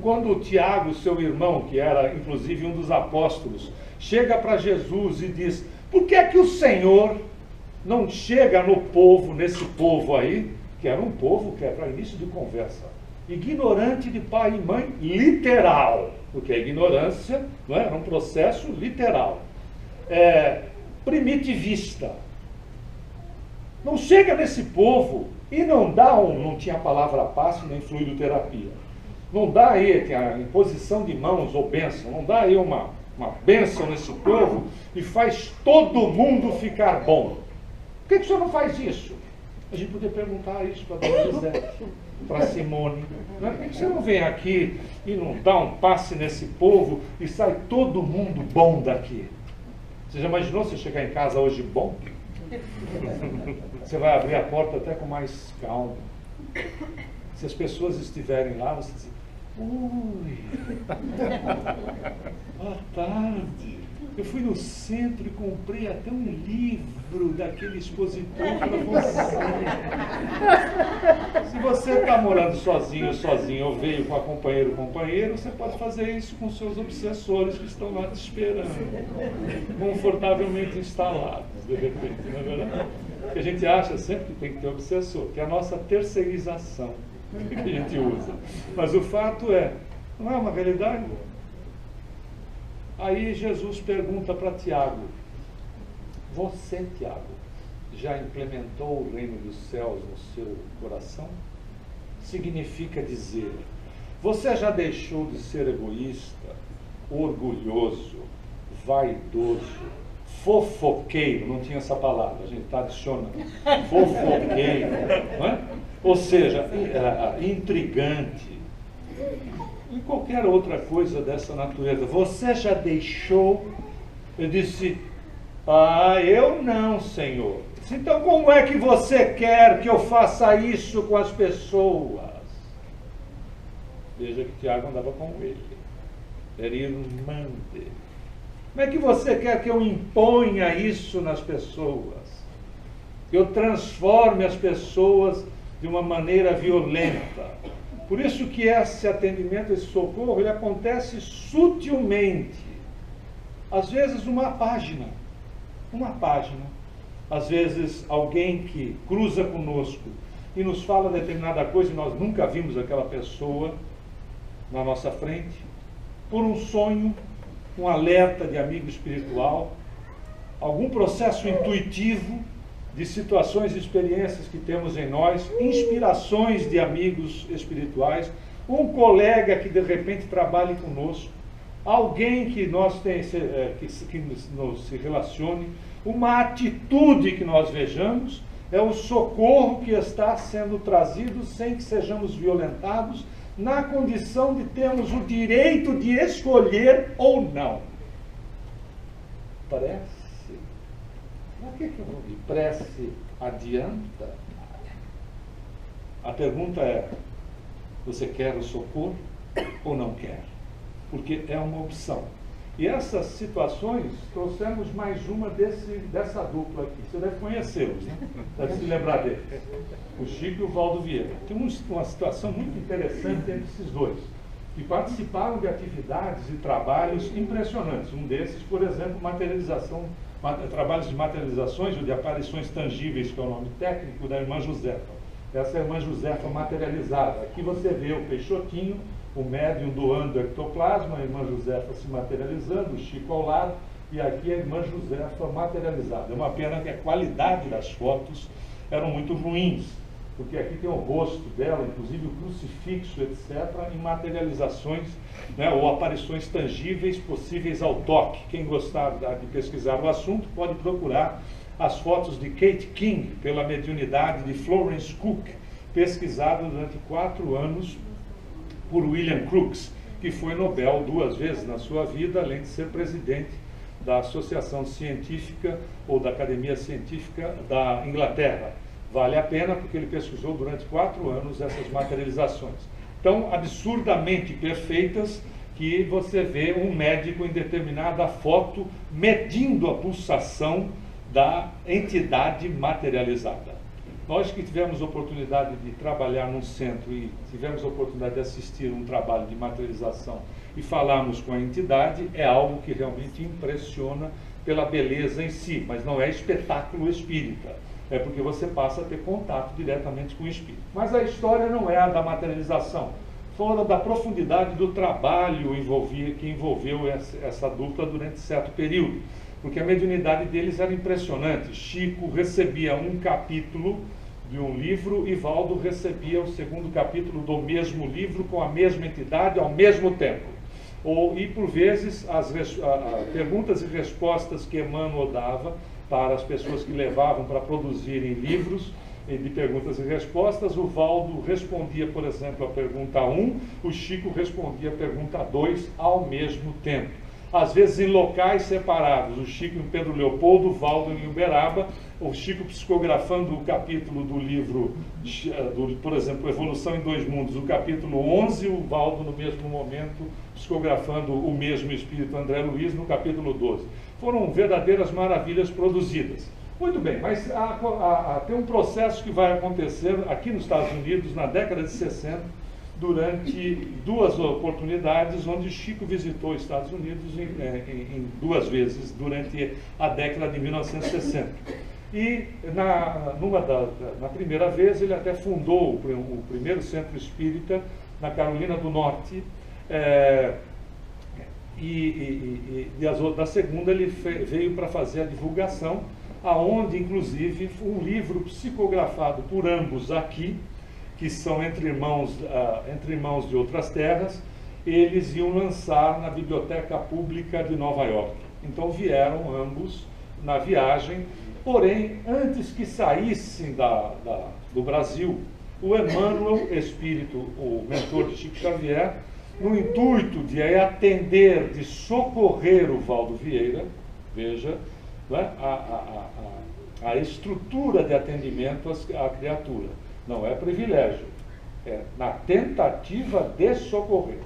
Quando o Tiago, seu irmão, que era inclusive um dos apóstolos, chega para Jesus e diz: por que é que o Senhor não chega no povo, nesse povo aí, que era um povo que é para início de conversa, ignorante de pai e mãe, literal, porque a ignorância não é? Era um processo literal. Primitivista. Não chega nesse povo e não dá não tinha palavra passe nem fluidoterapia. Não dá aí a imposição de mãos ou bênção, não dá aí uma bênção nesse povo e faz todo mundo ficar bom. Por que o senhor não faz isso? A gente podia perguntar isso para a dona José, para a Simone. Por que você não vem aqui e não dá um passe nesse povo e sai todo mundo bom daqui? Você já imaginou você chegar em casa hoje bom? Você vai abrir a porta até com mais calma. Se as pessoas estiverem lá, você diz: oi, boa tarde. Eu fui no centro e comprei até um livro daquele expositor para você. Se você está morando sozinho ou veio com a companheiro ou companheiro, você pode fazer isso com seus obsessores que estão lá te esperando, confortavelmente instalados, de repente, não é verdade? Porque a gente acha sempre que tem que ter obsessor, que é a nossa terceirização que a gente usa. Mas o fato não é uma realidade. Aí Jesus pergunta para Tiago: você, Tiago, já implementou o reino dos céus no seu coração? Significa dizer, você já deixou de ser egoísta, orgulhoso, vaidoso, fofoqueiro? Não tinha essa palavra, a gente está adicionando. Fofoqueiro, não é? Ou seja, intrigante, e qualquer outra coisa dessa natureza. Você já deixou? Eu disse: eu não, Senhor. Então como é que você quer que eu faça isso com as pessoas? Veja que Tiago andava com ele, era irmão dele. Como é que você quer que eu imponha isso nas pessoas? Que eu transforme as pessoas de uma maneira violenta? Por isso que esse atendimento, esse socorro, ele acontece sutilmente. Às vezes uma página. Às vezes alguém que cruza conosco e nos fala determinada coisa e nós nunca vimos aquela pessoa na nossa frente, por um sonho, um alerta de amigo espiritual, algum processo intuitivo de situações e experiências que temos em nós, inspirações de amigos espirituais, um colega que de repente trabalhe conosco, alguém que nos se relacione, uma atitude que nós vejamos, é o socorro que está sendo trazido sem que sejamos violentados, na condição de termos o direito de escolher ou não. Prece. Mas o que eu vou dizer? Prece adianta? A pergunta é, você quer o socorro ou não quer? Porque é uma opção. E essas situações, trouxemos mais uma dessa dupla aqui. Você deve conhecê-los, né? Deve se lembrar deles. O Chico e o Valdo Vieira. Tem uma situação muito interessante entre esses dois, que participaram de atividades e trabalhos impressionantes. Um desses, por exemplo, trabalhos de materializações ou de aparições tangíveis, que é o nome técnico da irmã Josefa. Essa é a irmã Josefa materializada. Aqui você vê o Peixotinho, o médium doando ectoplasma, a irmã Josefa se materializando, o Chico ao lado, e aqui a irmã Josefa materializada. É uma pena que a qualidade das fotos eram muito ruins, porque aqui tem o rosto dela, inclusive o crucifixo, etc., em materializações, né, ou aparições tangíveis possíveis ao toque. Quem gostar de pesquisar o assunto pode procurar as fotos de Kate King, pela mediunidade de Florence Cook, pesquisada durante 4 anos por William Crookes, que foi Nobel 2 vezes na sua vida, além de ser presidente da Associação Científica ou da Academia Científica da Inglaterra. Vale a pena porque ele pesquisou durante 4 anos essas materializações. Tão absurdamente perfeitas que você vê um médico em determinada foto medindo a pulsação da entidade materializada. Nós que tivemos a oportunidade de trabalhar num centro e tivemos a oportunidade de assistir um trabalho de materialização e falarmos com a entidade, é algo que realmente impressiona pela beleza em si, mas não é espetáculo espírita, é porque você passa a ter contato diretamente com o espírito. Mas a história não é a da materialização, fora da profundidade do trabalho que envolveu essa dupla durante certo período, porque a mediunidade deles era impressionante. Chico recebia um capítulo de um livro e Valdo recebia o 2º capítulo do mesmo livro com a mesma entidade ao mesmo tempo. E por vezes as perguntas e respostas que Emmanuel dava para as pessoas que levavam para produzirem livros de perguntas e respostas, o Valdo respondia, por exemplo, a pergunta 1, o Chico respondia a pergunta 2 ao mesmo tempo. Às vezes em locais separados, o Chico em Pedro Leopoldo, o Valdo em Uberaba, o Chico psicografando o capítulo do livro, por exemplo, Evolução em 2 Mundos, o capítulo 11, o Valdo no mesmo momento psicografando o mesmo espírito André Luiz no capítulo 12. Foram verdadeiras maravilhas produzidas. Muito bem, mas tem um processo que vai acontecer aqui nos Estados Unidos na década de 60, durante 2 oportunidades, onde Chico visitou os Estados Unidos em 2 vezes durante a década de 1960. E na primeira vez ele até fundou o primeiro centro espírita na Carolina do Norte, da segunda ele veio para fazer a divulgação, aonde inclusive um livro psicografado por ambos aqui, que são entre irmãos de outras terras, eles iam lançar na Biblioteca Pública de Nova York. Então vieram ambos na viagem, porém, antes que saíssem do Brasil, o Emmanuel, espírito, o mentor de Chico Xavier, no intuito de atender, de socorrer o Valdo Vieira, veja, né, a estrutura de atendimento à criatura. Não é privilégio, é na tentativa de socorrer.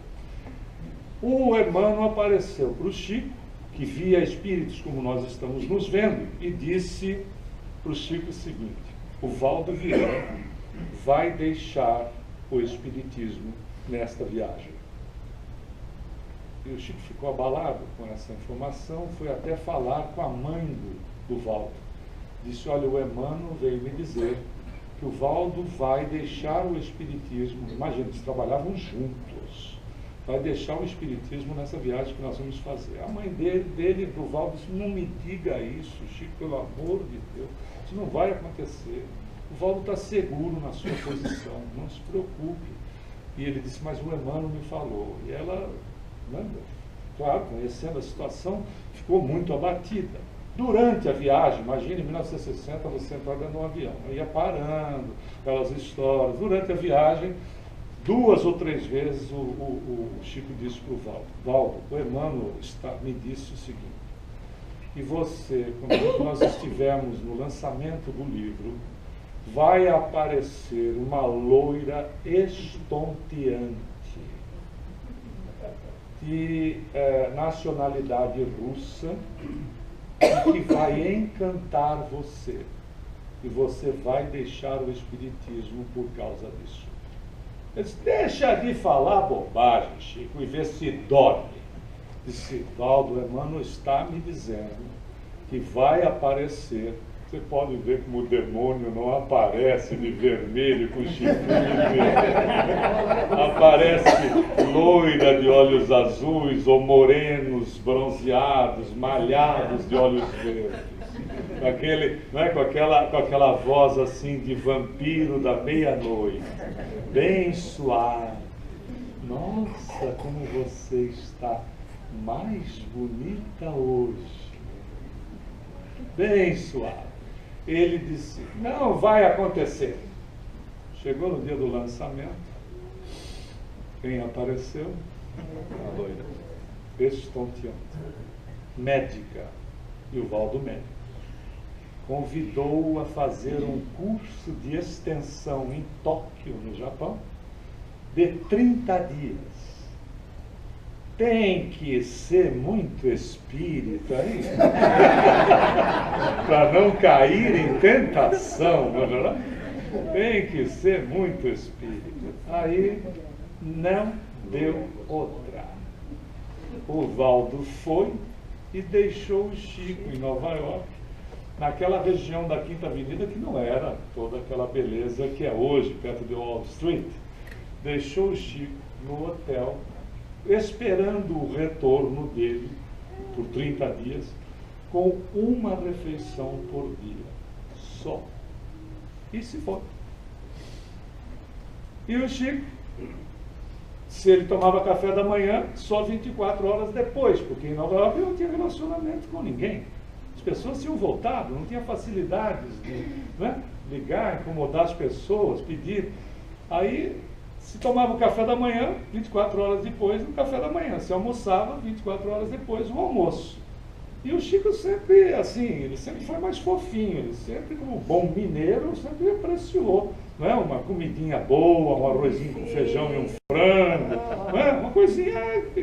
O Emmanuel apareceu para o Chico, que via espíritos como nós estamos nos vendo, e disse para o Chico o seguinte: o Valdo Vieira vai deixar o espiritismo nesta viagem. E o Chico ficou abalado com essa informação, foi até falar com a mãe do Valdo. Disse: olha, o Emmanuel veio me dizer que o Valdo vai deixar o espiritismo. Imagina, eles trabalhavam juntos. Vai deixar o espiritismo nessa viagem que nós vamos fazer. A mãe dele do Valdo disse, não me diga isso, Chico, pelo amor de Deus, isso não vai acontecer. O Valdo está seguro na sua posição, não se preocupe. E ele disse, mas o Emmanuel me falou. E ela, claro, conhecendo a situação, ficou muito abatida. Durante a viagem, imagine, em 1960, você entrar dentro de um avião, eu ia parando, aquelas histórias. Durante a viagem, 2 ou 3 vezes o Chico disse para o Valdo, Valdo, o Emmanuel me disse o seguinte, que você, quando nós estivermos no lançamento do livro, vai aparecer uma loira estonteante, de nacionalidade russa, que vai encantar você. E você vai deixar o espiritismo por causa disso. Ele disse, deixa de falar bobagem, Chico, e vê se dorme. Disse, Valdo, Emmanuel está me dizendo que vai aparecer. Você pode ver como o demônio não aparece de vermelho com chifre vermelho. Aparece loira de olhos azuis ou morenos, bronzeados, malhados de olhos verdes. Com aquela voz assim de vampiro da meia-noite. Bem suave. Nossa, como você está mais bonita hoje. Bem suave. Ele disse, não vai acontecer. Chegou no dia do lançamento, quem apareceu? A loira, estonteante, médica, e o Valdo médico. Convidou-o a fazer um curso de extensão em Tóquio, no Japão, de 30 dias. Tem que ser muito espírita, hein? Para não cair em tentação, não é verdade? Tem que ser muito espírita. Aí não deu outra. O Valdo foi e deixou o Chico em Nova York, naquela região da Quinta Avenida que não era toda aquela beleza que é hoje, perto de Wall Street. Deixou o Chico no hotel, esperando o retorno dele por 30 dias, com uma refeição por dia, só. E se foi. E o Chico, se ele tomava café da manhã, só 24 horas depois, porque em Nova York ele não tinha relacionamento com ninguém. As pessoas tinham voltado, não tinha facilidades de ligar, incomodar as pessoas, pedir. Aí se tomava o café da manhã, 24 horas depois, o café da manhã. Se almoçava, 24 horas depois, o almoço. E o Chico sempre, assim, ele sempre foi mais fofinho, ele sempre, como bom mineiro, sempre apreciou, uma comidinha boa, um arrozinho com feijão e um frango, uma coisinha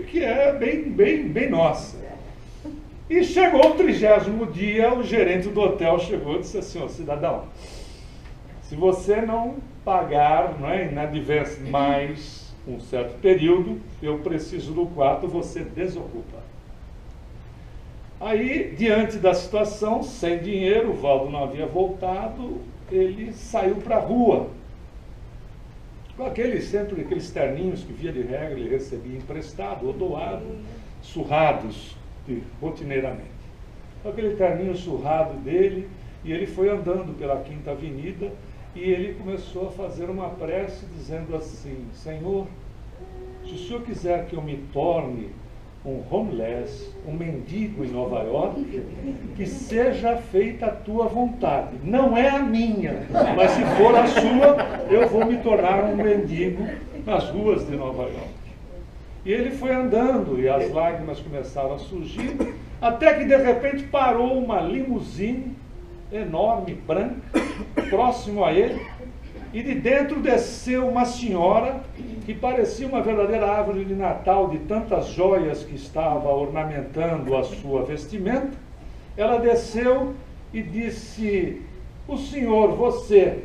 que é bem nossa. E chegou o 30º dia, o gerente do hotel chegou e disse assim, ó, cidadão, se você não pagar, em advance mais um certo período, eu preciso do quarto, você desocupa. Aí, diante da situação, sem dinheiro, o Valdo não havia voltado, ele saiu para a rua. Com aqueles terninhos que, via de regra, ele recebia emprestado ou doado, surrados rotineiramente. Com aquele terninho surrado dele, e ele foi andando pela Quinta Avenida, e ele começou a fazer uma prece dizendo assim, Senhor, se o Senhor quiser que eu me torne um homeless, um mendigo em Nova York, que seja feita a tua vontade. Não é a minha, mas se for a sua, eu vou me tornar um mendigo nas ruas de Nova York. E ele foi andando e as lágrimas começaram a surgir, até que de repente parou uma limusine enorme, branca, próximo a ele, e de dentro desceu uma senhora que parecia uma verdadeira árvore de Natal, de tantas joias que estava ornamentando a sua vestimenta. Ela desceu e disse, o senhor, você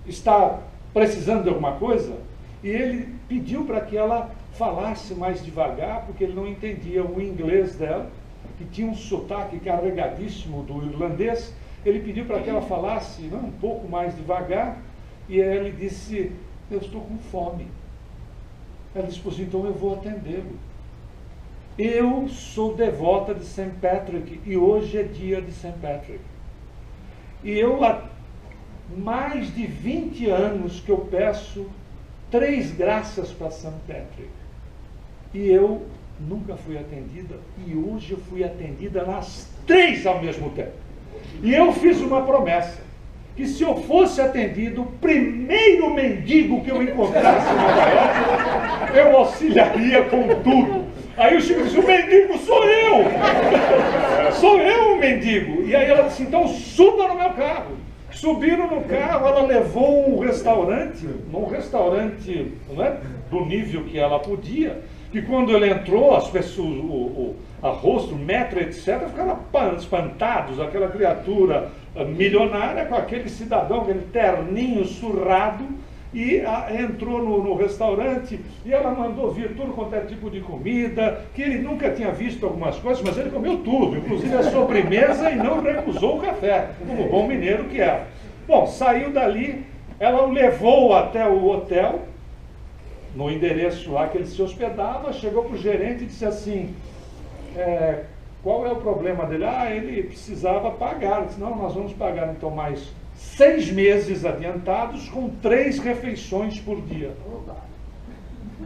está precisando de alguma coisa? E ele pediu para que ela falasse mais devagar, porque ele não entendia o inglês dela, que tinha um sotaque carregadíssimo do irlandês, Ele pediu para que ela falasse um pouco mais devagar, e ele disse, eu estou com fome. Ela disse, pois então eu vou atendê-lo. Eu sou devota de St. Patrick, e hoje é dia de St. Patrick. E eu, há mais de 20 anos que eu peço 3 graças para St. Patrick. E eu nunca fui atendida, e hoje eu fui atendida nas 3 ao mesmo tempo. E eu fiz uma promessa, que se eu fosse atendido, o primeiro mendigo que eu encontrasse em Nova York, eu auxiliaria com tudo. Aí o Chico disse, o mendigo sou eu! Sou eu o mendigo! E aí ela disse, então suba no meu carro. Subiram no carro, ela levou um restaurante, num restaurante, não é, do nível que ela podia, e quando ele entrou, as pessoas, a rosto, o metro, etc., ficaram espantados, aquela criatura milionária com aquele cidadão, aquele terninho surrado, e entrou no restaurante, e ela mandou vir tudo quanto é tipo de comida, que ele nunca tinha visto algumas coisas, mas ele comeu tudo, inclusive a sobremesa, e não recusou o café, como bom mineiro que era. Bom, saiu dali, ela o levou até o hotel, no endereço lá que ele se hospedava, chegou para o gerente e disse assim, qual é o problema dele? Ele precisava pagar. Ele disse, não, nós vamos pagar então mais 6 meses adiantados com 3 refeições por dia.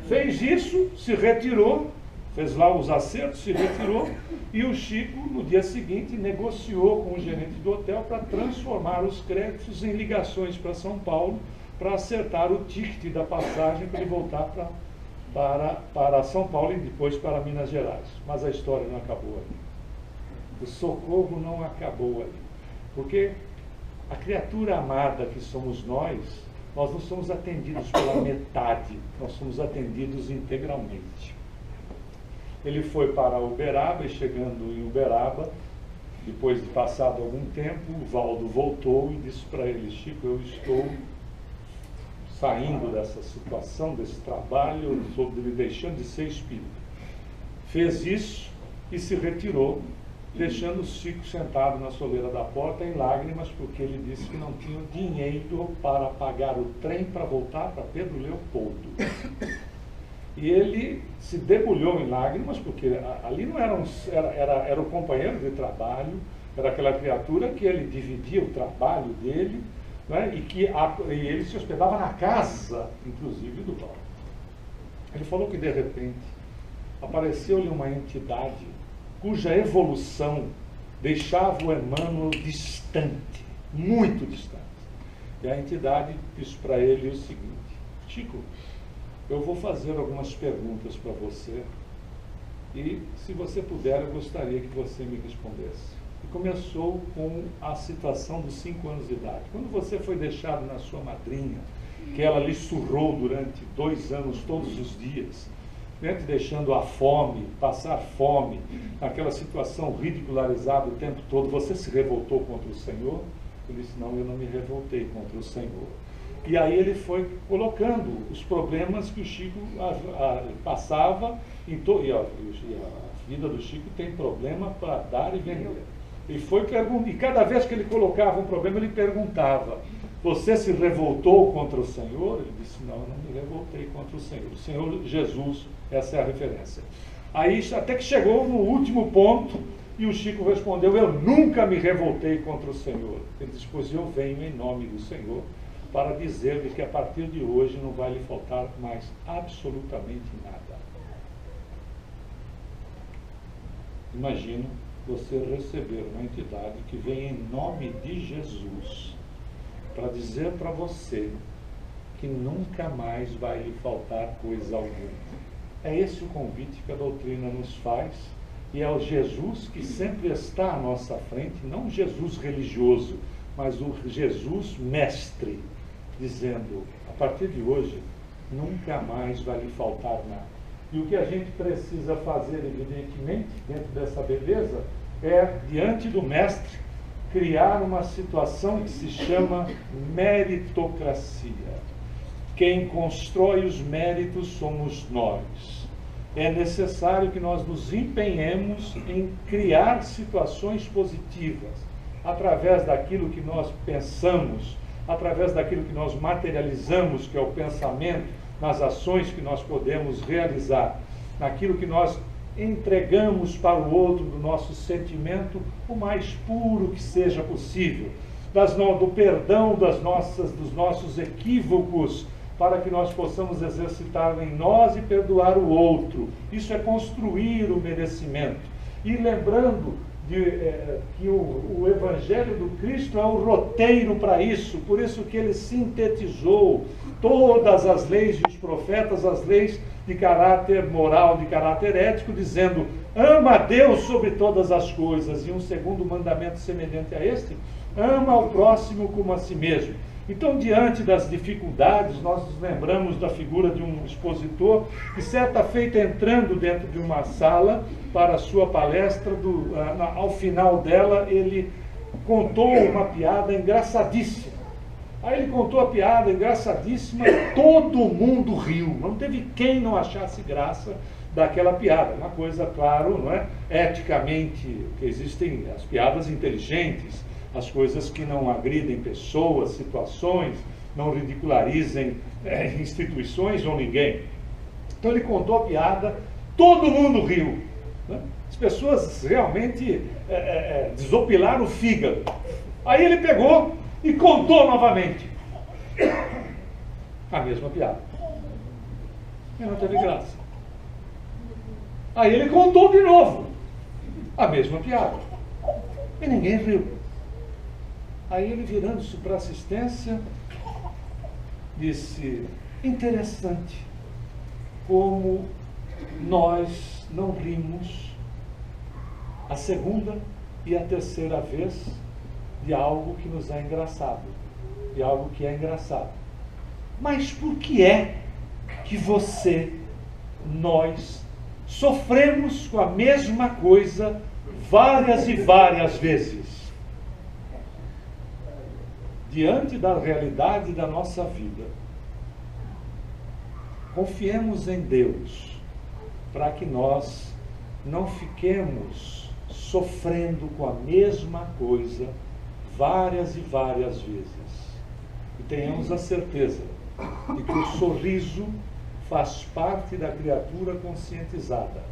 Fez isso, se retirou, fez lá os acertos, se retirou, e o Chico, no dia seguinte, negociou com o gerente do hotel para transformar os créditos em ligações para São Paulo, para acertar o ticket da passagem para ele voltar para São Paulo e depois para Minas Gerais. Mas a história não acabou ali. O socorro não acabou ali. Porque a criatura amada que somos nós não somos atendidos pela metade, nós somos atendidos integralmente. Ele foi para Uberaba, e chegando em Uberaba, depois de passado algum tempo, o Valdo voltou e disse para ele, Chico, eu estou saindo dessa situação, desse trabalho, eu estou deixando de ser espírita. Fez isso e se retirou, deixando o Chico sentado na soleira da porta em lágrimas, porque ele disse que não tinha dinheiro para pagar o trem para voltar para Pedro Leopoldo. E ele se debulhou em lágrimas, porque ali não era o companheiro de trabalho, era aquela criatura que ele dividia o trabalho dele, né, e ele se hospedava na casa, inclusive, do Valdo. Ele falou que, de repente, apareceu-lhe uma entidade cuja evolução deixava o Emmanuel distante, muito distante. E a entidade disse para ele o seguinte, Chico, eu vou fazer algumas perguntas para você e, se você puder, eu gostaria que você me respondesse. E começou com a situação dos 5 anos de idade. Quando você foi deixado na sua madrinha, que ela lhe surrou durante 2 anos, todos os dias, né, deixando a fome, passar fome, naquela situação ridicularizada o tempo todo, você se revoltou contra o Senhor? Eu disse, não, eu não me revoltei contra o Senhor. E aí ele foi colocando os problemas que o Chico passava, e a vida do Chico tem problema para dar e vender. E foi perguntando, e cada vez que ele colocava um problema, ele perguntava, você se revoltou contra o Senhor? Ele disse, não, eu não me revoltei contra o Senhor. O Senhor Jesus, essa é a referência. Aí, até que chegou no último ponto, e o Chico respondeu, eu nunca me revoltei contra o Senhor. Ele disse, pois eu venho em nome do Senhor para dizer-lhe que a partir de hoje não vai lhe faltar mais absolutamente nada. Imagina você receber uma entidade que vem em nome de Jesus para dizer para você que nunca mais vai lhe faltar coisa alguma. É esse o convite que a doutrina nos faz, e é o Jesus que sempre está à nossa frente, não o Jesus religioso, mas o Jesus mestre, dizendo, a partir de hoje, nunca mais vai lhe faltar nada. E o que a gente precisa fazer, evidentemente, dentro dessa beleza, é, diante do mestre, criar uma situação que se chama meritocracia. Quem constrói os méritos somos nós. É necessário que nós nos empenhemos em criar situações positivas, através daquilo que nós pensamos, através daquilo que nós materializamos, que é o pensamento, nas ações que nós podemos realizar, naquilo que nós entregamos para o outro do nosso sentimento, o mais puro que seja possível, do perdão dos nossos equívocos, para que nós possamos exercitar em nós e perdoar o outro. Isso é construir o merecimento. E lembrando que o Evangelho do Cristo é o roteiro para isso, por isso que ele sintetizou todas as leis dos profetas, as leis de caráter moral, de caráter ético, dizendo: ama a Deus sobre todas as coisas, e um segundo mandamento semelhante a este: ama ao próximo como a si mesmo. Então, diante das dificuldades, nós nos lembramos da figura de um expositor que, certa feita, entrando dentro de uma sala para a sua palestra, ao final dela, ele contou uma piada engraçadíssima. Aí ele contou a piada engraçadíssima, todo mundo riu, não teve quem não achasse graça daquela piada. Uma coisa, claro, não é? Eticamente, que existem as piadas inteligentes, as coisas que não agridem pessoas, situações, não ridicularizem instituições ou ninguém. Então ele contou a piada, todo mundo riu, né? As pessoas realmente desopilaram o fígado. Aí ele pegou e contou novamente a mesma piada. E não teve graça. Aí ele contou de novo a mesma piada. E ninguém riu. Aí ele, virando-se para a assistência, disse: interessante como nós não rimos a segunda e a terceira vez de algo que nos é engraçado, de algo que é engraçado. Mas por que é que nós, sofremos com a mesma coisa várias e várias vezes? Diante da realidade da nossa vida, confiemos em Deus, para que nós não fiquemos sofrendo com a mesma coisa várias e várias vezes. E tenhamos a certeza de que o sorriso faz parte da criatura conscientizada.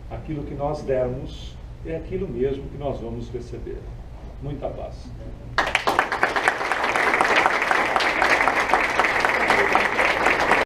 Aquilo que nós dermos é aquilo mesmo que nós vamos receber. Muita paz.